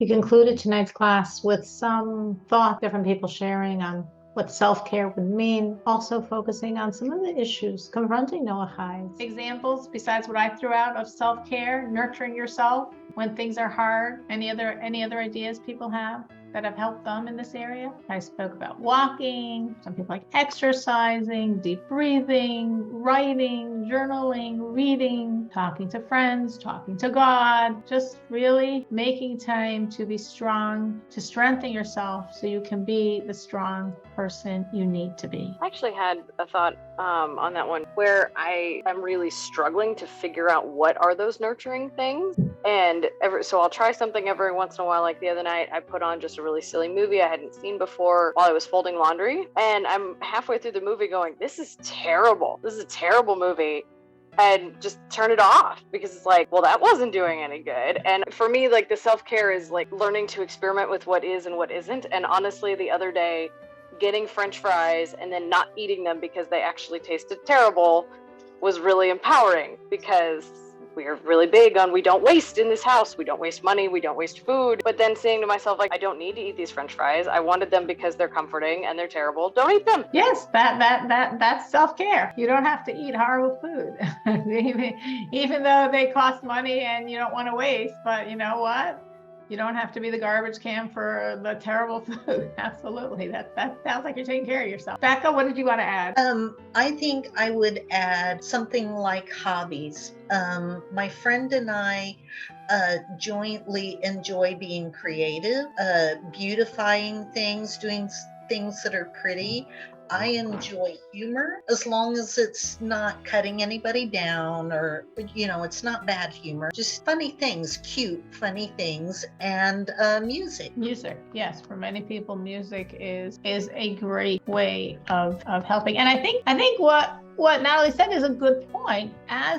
You concluded tonight's class with some thought, different people sharing on what self-care would mean, also focusing on some of the issues confronting Noahide. Examples besides what I threw out of self-care, nurturing yourself when things are hard. Any other ideas people have that have helped them in this area? I spoke about walking, some people like exercising, deep breathing, writing, journaling, reading, talking to friends, talking to God, just really making time to be strong, to strengthen yourself so you can be the strong person you need to be. I actually had a thought on that one where I am really struggling to figure out what are those nurturing things. And so I'll try something every once in a while. Like the other night, I put on just a really silly movie I hadn't seen before while I was folding laundry. And I'm halfway through the movie going, this is terrible. This is a terrible movie. And just turn it off because it's like, well, that wasn't doing any good. And for me, like the self-care is like learning to experiment with what is and what isn't. And honestly, the other day, getting French fries and then not eating them because they actually tasted terrible was really empowering, because we're really big on we don't waste in this house. We don't waste money. We don't waste food. But then saying to myself, like, I don't need to eat these French fries. I wanted them because they're comforting and they're terrible. Don't eat them. Yes, that's self-care. You don't have to eat horrible food, even though they cost money and you don't want to waste. But you know what? You don't have to be the garbage can for the terrible food. Absolutely. That sounds like you're taking care of yourself. Becca, what did you want to add? I think I would add something like hobbies. My friend and I jointly enjoy being creative, beautifying things, doing things that are pretty. I enjoy humor as long as it's not cutting anybody down or, it's not bad humor, just funny things, cute, funny things, and music. Music, yes. For many people, music is a great way of helping. And I think what Natalie said is a good point. I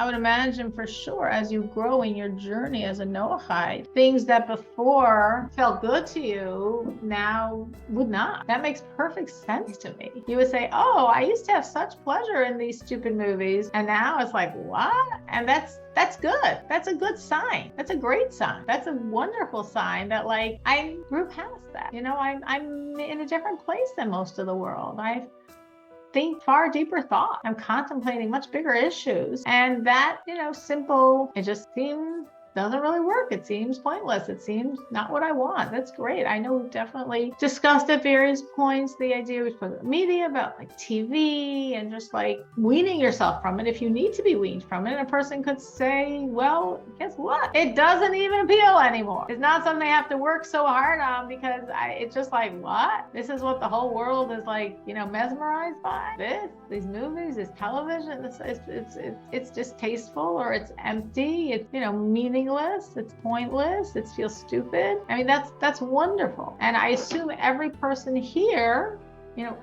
would imagine for sure, as you grow in your journey as a Noahide, things that before felt good to you now would not. That makes perfect sense to me. You would say, oh, I used to have such pleasure in these stupid movies, and now it's like, what? And that's good. That's a good sign. That's a great sign. That's a wonderful sign that like I grew past that. I'm in a different place than most of the world. I think far deeper thought. I'm contemplating much bigger issues. And that, simple, it just doesn't really work. It seems pointless. It seems not what I want. That's great. I know we've definitely discussed at various points the idea we spoke about media, about like TV and just like weaning yourself from it if you need to be weaned from it. And a person could say, well, guess what? It doesn't even appeal anymore. It's not something I have to work so hard on because it's just like, what? This is what the whole world is like, mesmerized by? These movies, this television, it's distasteful or it's empty. It's, meaningless. It's pointless. It feels stupid. I mean, that's wonderful. And I assume every person here,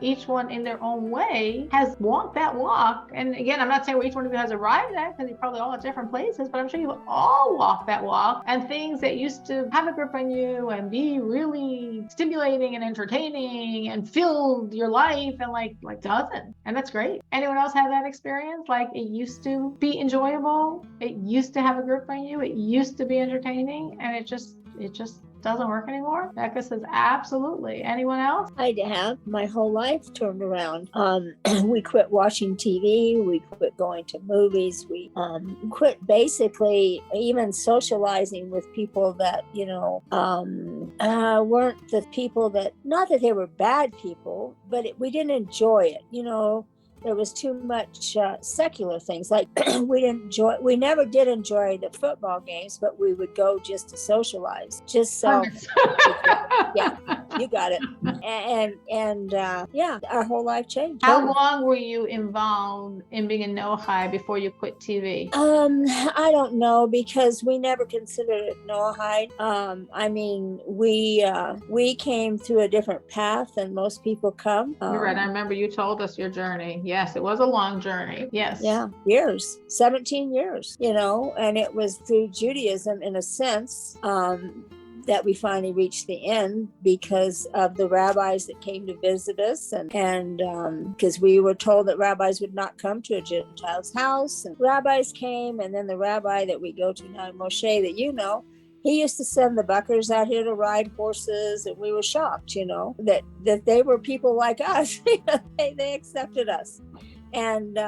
each one in their own way has walked that walk. And again, I'm not saying where each one of you has arrived at, because you're probably all at different places, but I'm sure you've all walked that walk, and things that used to have a grip on you and be really stimulating and entertaining and filled your life and like doesn't. And that's great. Anyone else have that experience? Like it used to be enjoyable. It used to have a grip on you. It used to be entertaining, and it just doesn't work anymore? Becca says absolutely. Anyone else? I have. My whole life turned around. We quit watching TV. We quit going to movies. We quit basically even socializing with people that, weren't the people that, not that they were bad people, but we didn't enjoy it. There was too much secular things. Like we never did enjoy the football games, but we would go just to socialize. Just so, yeah, you got it. And our whole life changed. How long were you involved in being a Noahide before you quit TV? I don't know, because we never considered it Noahide. I mean, we came through a different path than most people come. You're right. I remember you told us your journey. Yes, it was a long journey. Yes. Yeah, 17 years, and it was through Judaism in a sense that we finally reached the end because of the rabbis that came to visit us, and because we were told that rabbis would not come to a Gentile's house, and rabbis came, and then the rabbi that we go to now, Moshe, that he used to send the Buckers out here to ride horses, and we were shocked, that they were people like us. They accepted us. And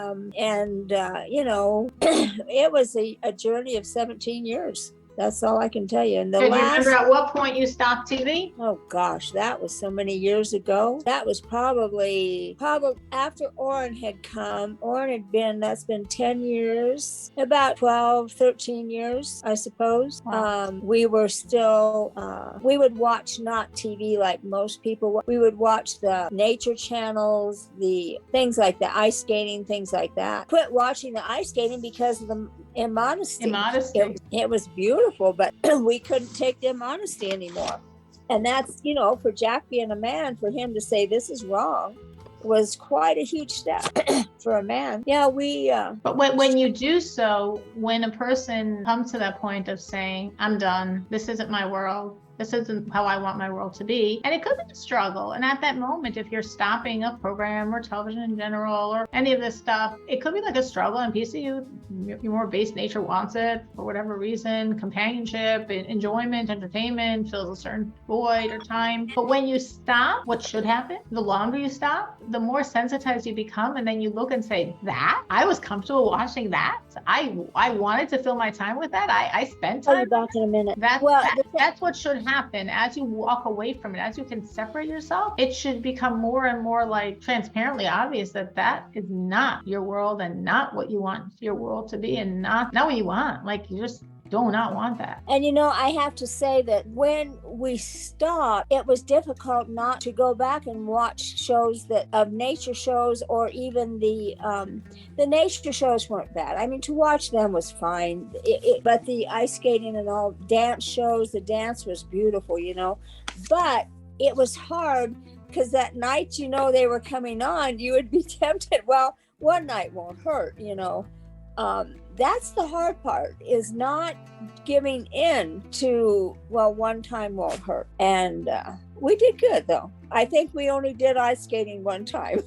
it was a journey of 17 years. That's all I can tell you. And you remember at what point you stopped TV? Oh gosh, that was so many years ago. That was probably after Orrin had come. That's been 10 years, about 12, 13 years, I suppose. Wow. We were still, we would watch not TV like most people. We would watch the nature channels, the things like the ice skating, things like that. Quit watching the ice skating because of the immodesty. It was beautiful, but we couldn't take the immodesty anymore. And that's, for Jack being a man, for him to say this is wrong was quite a huge step for a man. Yeah, But when you do so, when a person comes to that point of saying, I'm done, this isn't my world, this isn't how I want my world to be. And it could be a struggle. And at that moment, if you're stopping a program or television in general or any of this stuff, it could be like a struggle. And piece of your more base nature wants it for whatever reason, companionship, enjoyment, entertainment, fills a certain void or time. But when you stop, what should happen? The longer you stop, the more sensitized you become. And then you look and say, that? I was comfortable watching that. I wanted to fill my time with that. I spent time. I'll be back in a minute. That's what should happen. As you walk away from it, as you can separate yourself, it should become more and more like transparently obvious that is not your world and not what you want your world to be and not what you want. Like you just do not want that. And I have to say that when we stopped, it was difficult not to go back and watch shows of nature shows, or even the nature shows weren't bad. I mean, to watch them was fine. But the ice skating and all dance shows, the dance was beautiful, but it was hard because that night, they were coming on, you would be tempted. Well, one night won't hurt, that's the hard part, is not giving in to, one time won't hurt. And we did good, though. I think we only did ice skating one time.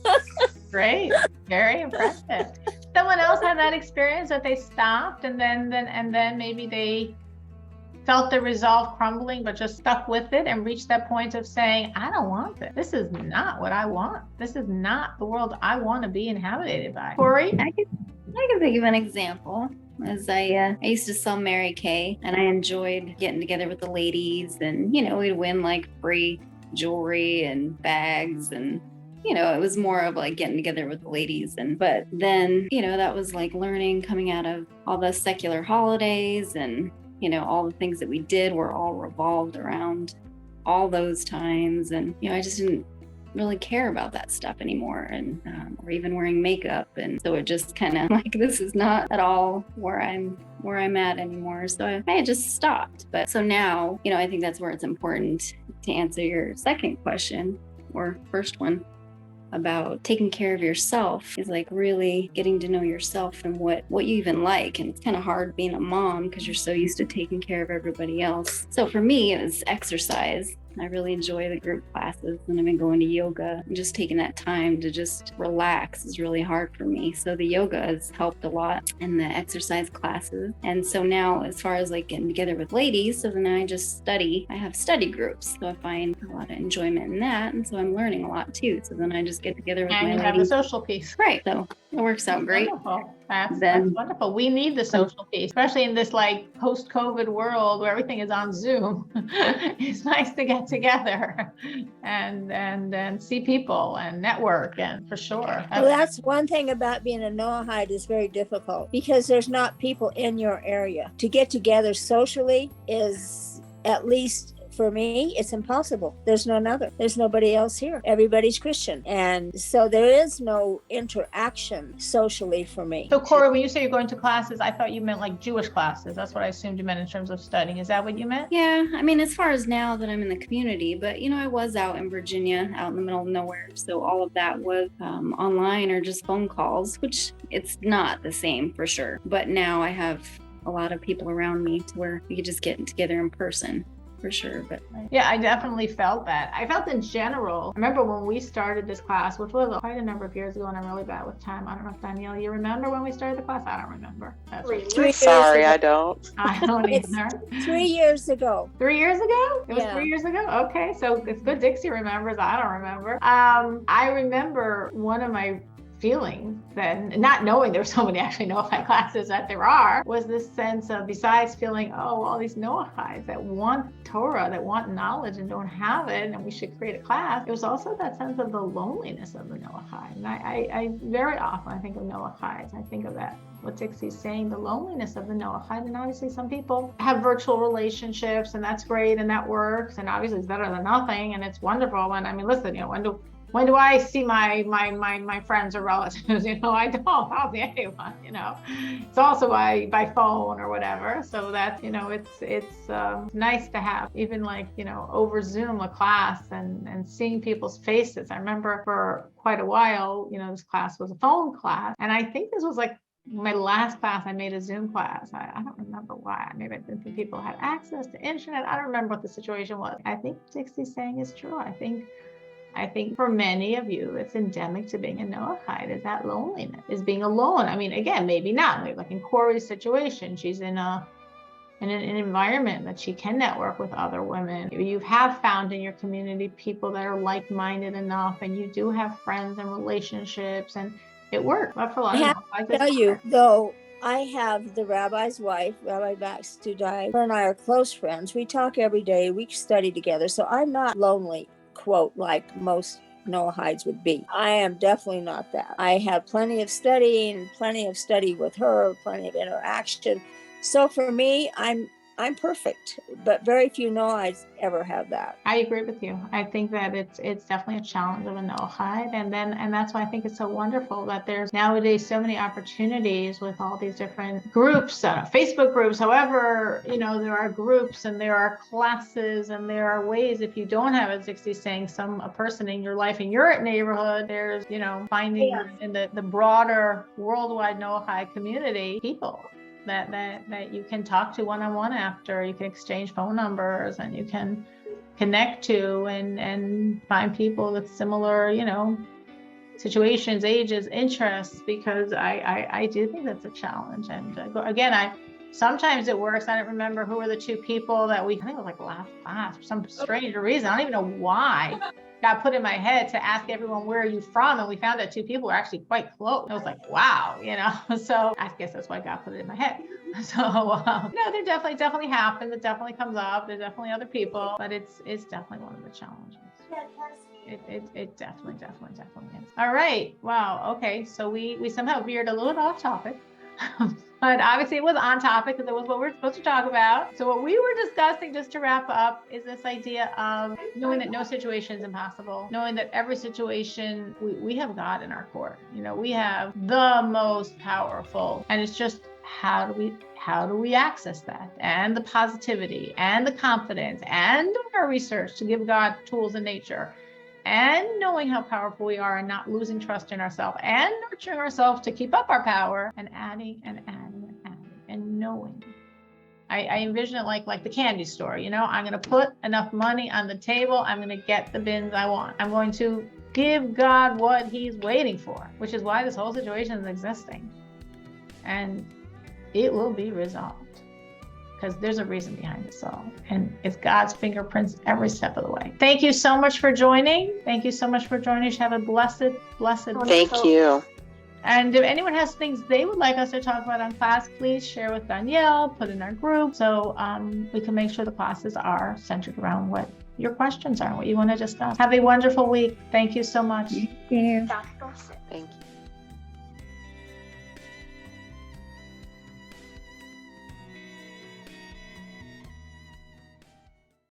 Great. Very impressive. Someone else had that experience that they stopped and then maybe they felt the resolve crumbling, but just stuck with it and reached that point of saying, I don't want this. This is not what I want. This is not the world I want to be inhabited by. Corey? I can think of an example. As I used to sell Mary Kay, and I enjoyed getting together with the ladies, and we'd win like free jewelry and bags, and it was more of like getting together with the ladies. But then that was like learning, coming out of all the secular holidays, and all the things that we did were all revolved around all those times, and I just didn't really care about that stuff anymore, and or even wearing makeup. And so it just kind of like, this is not at all where I'm at anymore. So I just stopped. But so now, I think that's where it's important to answer your second question, or first one, about taking care of yourself, is like really getting to know yourself and what you even like. And it's kind of hard being a mom because you're so used to taking care of everybody else. So for me, it was exercise. I really enjoy the group classes, and I've been going to yoga, and just taking that time to just relax is really hard for me. So the yoga has helped a lot, and the exercise classes. And so now, as far as like getting together with ladies, so then I just study. I have study groups, so I find a lot of enjoyment in that, and so I'm learning a lot too. So then I just get together with my ladies. And you have the social piece. Right, so it works out great. Wonderful. That's wonderful. We need the social piece, especially in this like post-COVID world where everything is on Zoom. It's nice to get together and see people and network, and for sure. Well, that's one thing about being a Noahide is very difficult, because there's not people in your area. To get together socially is, at least for me, it's impossible. There's nobody else here. Everybody's Christian. And so there is no interaction socially for me. So Corey, when you say you're going to classes, I thought you meant like Jewish classes. That's what I assumed you meant in terms of studying. Is that what you meant? Yeah, I mean, as far as now that I'm in the community, but I was out in Virginia, out in the middle of nowhere. So all of that was online or just phone calls, which it's not the same for sure. But now I have a lot of people around me to where we could just get together in person for sure. But yeah, I definitely felt that. I felt in general. I remember when we started this class, which was quite a number of years ago, and I'm really bad with time. I don't know if Danielle, you remember when we started the class? I don't remember. That's right. 3 years Sorry, ago. I don't. I don't It's either. 3 years ago. 3 years ago? It was Yeah. 3 years ago? Okay, so it's good Dixie remembers. I don't remember. I remember one of my feelings then, not knowing there were so many actually Noahide classes that there are, was this sense of, besides feeling, oh, all these Noahides that want Torah, that want knowledge and don't have it, and we should create a class. It was also that sense of the loneliness of the Noahide. And I very often, I think of Noahides, I think of that, what Dixie's saying, the loneliness of the Noahide. And obviously some people have virtual relationships, and that's great, and that works, and obviously it's better than nothing, and it's wonderful. And I mean, listen, you know, when do I see my friends or relatives? You know, I don't see anyone, you know. It's also by phone or whatever. So that's, you know, it's nice to have, even like, you know, over Zoom a class and seeing people's faces. I remember for quite a while, you know, this class was a phone class. And I think this was like my last class. I made a Zoom class. I don't remember why. Maybe I didn't think people had access to internet. I don't remember what the situation was. I think Dixie's saying is true. I think for many of you, it's endemic to being a Noahide, is that loneliness, is being alone. I mean, again, maybe not. Maybe like in Corey's situation, she's in an environment that she can network with other women. You have found in your community people that are like-minded enough, and you do have friends and relationships, and it works. But for a lot of Noahides, I tell you, though, I have the rabbi's wife, Rabbi Max, who died. Her and I are close friends. We talk every day. We study together. So I'm not lonely, quote, like most Noahides would be. I am definitely not that. I have plenty of studying, plenty of study with her, plenty of interaction. So for me, I'm perfect, but very few Noahides ever have that. I agree with you. I think that it's definitely a challenge of a Noahide, and that's why I think it's so wonderful that there's nowadays so many opportunities with all these different groups, Facebook groups. However, you know, there are groups and there are classes and there are ways, if you don't have, as Dixie's saying, a person in your life in your neighborhood, there's, you know, finding in the broader worldwide Noahide community people that you can talk to one-on-one after, you can exchange phone numbers, and you can connect to and find people with similar, you know, situations, ages, interests, because I do think that's a challenge. And again, sometimes it works. I don't remember who were the two people that I think it was like last class for some strange reason. I don't even know why. Got put in my head to ask everyone, where are you from? And we found that two people were actually quite close. I was like, wow, you know, so I guess that's why God put it in my head. So, no, there definitely happens. It definitely comes up. There's definitely other people, but it's definitely one of the challenges. It definitely is. All right. Wow. Okay. So we somehow veered a little bit off topic. But obviously it was on topic because it was what we're supposed to talk about. So what we were discussing, just to wrap up, is this idea of knowing that no situation is impossible, knowing that every situation we have God in our court. You know, we have the most powerful, and it's just how do we access that, and the positivity and the confidence and doing our research to give God tools in nature, and knowing how powerful we are and not losing trust in ourselves, and nurturing ourselves to keep up our power, and adding and knowing. I envision it like the candy store. You know, I'm going to put enough money on the table. I'm going to get the bins I want. I'm going to give God what he's waiting for, which is why this whole situation is existing. And it will be resolved, because there's a reason behind this all. And it's God's fingerprints every step of the way. Thank you so much for joining. Thank you so much for joining. You should have a blessed Thank you. And if anyone has things they would like us to talk about on class, please share with Danielle, put in our group, so we can make sure the classes are centered around what your questions are, what you want to discuss. Have a wonderful week. Thank you so much. Thank you. Thank you.